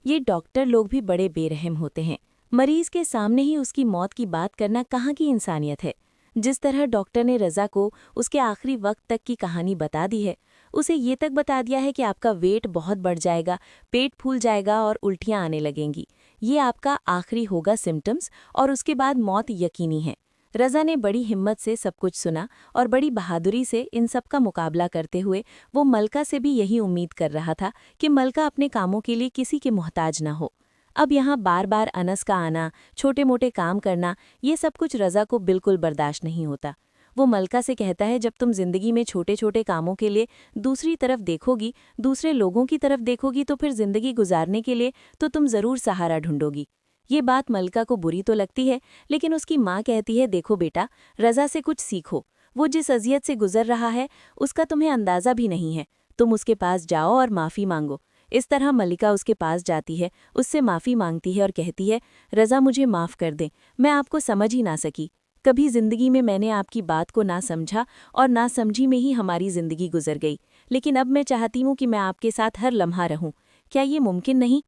ये डॉक्टर लोग भी बड़े बेरहम होते हैं। मरीज के सामने ही उसकी मौत की बात करना कहाँ की इंसानियत है। जिस तरह डॉक्टर ने रज़ा को उसके आखिरी वक्त तक की कहानी बता दी है, उसे ये तक बता दिया है कि आपका वेट बहुत बढ़ जाएगा, पेट फूल जाएगा और उल्टियाँ आने लगेंगी। ये आपका आखिरी होगा सिम्टम्स और उसके बाद मौत यकीनी है। रज़ा ने बड़ी हिम्मत से सब कुछ सुना और बड़ी बहादुरी से इन सब का मुकाबला करते हुए वो मलका से भी यही उम्मीद कर रहा था कि मलका अपने कामों के लिए किसी के मोहताज न हो। अब यहाँ बार बार अनस का आना, छोटे मोटे काम करना, ये सब कुछ रज़ा को बिल्कुल बर्दाश्त नहीं होता। वो मलका से कहता है, जब तुम जिंदगी में छोटे छोटे कामों के लिए दूसरी तरफ देखोगी, दूसरे लोगों की तरफ देखोगी, तो फिर जिंदगी गुजारने के लिए तो तुम ज़रूर सहारा ढूंढोगी। ये बात मलका को बुरी तो लगती है, लेकिन उसकी माँ कहती है, देखो बेटा, रज़ा से कुछ सीखो। वो जिस अजियत से गुजर रहा है उसका तुम्हें अंदाज़ा भी नहीं है। तुम उसके पास जाओ और माफ़ी मांगो। इस तरह मलिका उसके पास जाती है, उससे माफ़ी मांगती है और कहती है, रज़ा मुझे माफ़ कर दें, मैं आपको समझ ही ना सकी। कभी ज़िंदगी में मैंने आपकी बात को ना समझा और ना समझी में ही हमारी ज़िंदगी गुजर गई। लेकिन अब मैं चाहती हूँ कि मैं आपके साथ हर लम्हा रहूँ। क्या ये मुमकिन नहीं?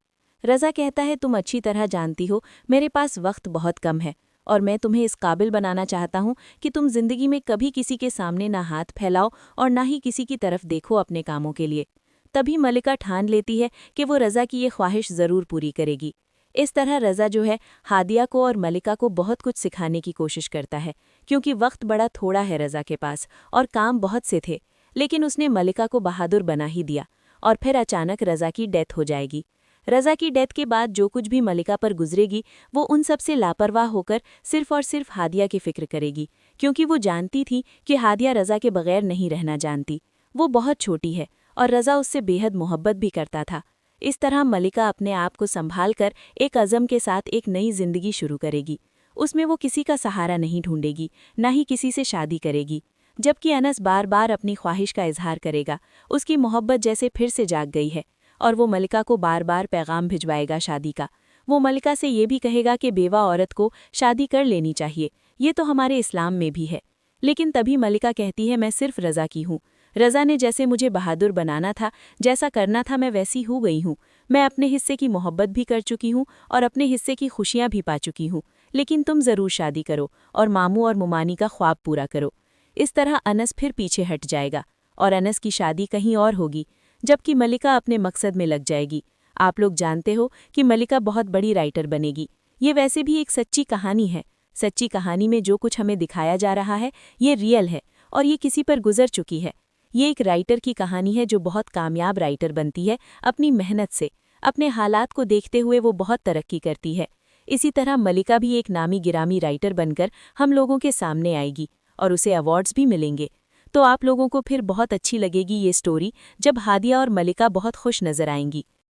रज़ा कहता है, तुम अच्छी तरह जानती हो मेरे पास वक्त बहुत कम है और मैं तुम्हें इस काबिल बनाना चाहता हूँ कि तुम जिंदगी में कभी किसी के सामने ना हाथ फैलाओ और ना ही किसी की तरफ देखो अपने कामों के लिए। तभी मलिका ठान लेती है कि वो रज़ा की ये ख्वाहिश ज़रूर पूरी करेगी। इस तरह रज़ा जो है हादिया को और मलिका को बहुत कुछ सिखाने की कोशिश करता है, क्योंकि वक्त बड़ा थोड़ा है रज़ा के पास और काम बहुत से थे। लेकिन उसने मलिका को बहादुर बना ही दिया और फिर अचानक रज़ा की डेथ हो जाएगी। रज़ा की डेथ के बाद जो कुछ भी मलिका पर गुजरेगी, वो उन सब से लापरवाह होकर सिर्फ और सिर्फ हादिया की फिक्र करेगी, क्योंकि वो जानती थी कि हादिया रज़ा के बगैर नहीं रहना जानती। वो बहुत छोटी है और रज़ा उससे बेहद मोहब्बत भी करता था। इस तरह मलिका अपने आप को संभाल कर एक अज़म के साथ एक नई जिंदगी शुरू करेगी। उसमें वो किसी का सहारा नहीं ढूंढेगी, ना ही किसी से शादी करेगी। जबकि अनस बार बार अपनी ख्वाहिश का इजहार करेगा, उसकी मोहब्बत जैसे फिर से जाग गई है और वो मलिका को बार बार पैगाम भिजवाएगा शादी का। वो मलिका से ये भी कहेगा कि बेवा औरत को शादी कर लेनी चाहिए, ये तो हमारे इस्लाम में भी है। लेकिन तभी मलिका कहती है, मैं सिर्फ रज़ा की हूँ। रज़ा ने जैसे मुझे बहादुर बनाना था, जैसा करना था, मैं वैसी हो गई हूँ। मैं अपने हिस्से की मोहब्बत भी कर चुकी हूँ और अपने हिस्से की खुशियाँ भी पा चुकी हूँ। लेकिन तुम ज़रूर शादी करो और मामू और मुमानी का ख्वाब पूरा करो। इस तरह अनस फिर पीछे हट जाएगा और अनस की शादी कहीं और होगी, जबकि मलिका अपने मकसद में लग जाएगी। आप लोग जानते हो कि मलिका बहुत बड़ी राइटर बनेगी। ये वैसे भी एक सच्ची कहानी है। सच्ची कहानी में जो कुछ हमें दिखाया जा रहा है ये रियल है और ये किसी पर गुजर चुकी है। ये एक राइटर की कहानी है जो बहुत कामयाब राइटर बनती है अपनी मेहनत से। अपने हालात को देखते हुए वो बहुत तरक्की करती है। इसी तरह मलिका भी एक नामी गिरामी राइटर बनकर हम लोगों के सामने आएगी और उसे अवार्ड्स भी मिलेंगे। तो आप लोगों को फिर बहुत अच्छी लगेगी ये स्टोरी जब हादिया और मलिका बहुत खुश नजर आएंगी।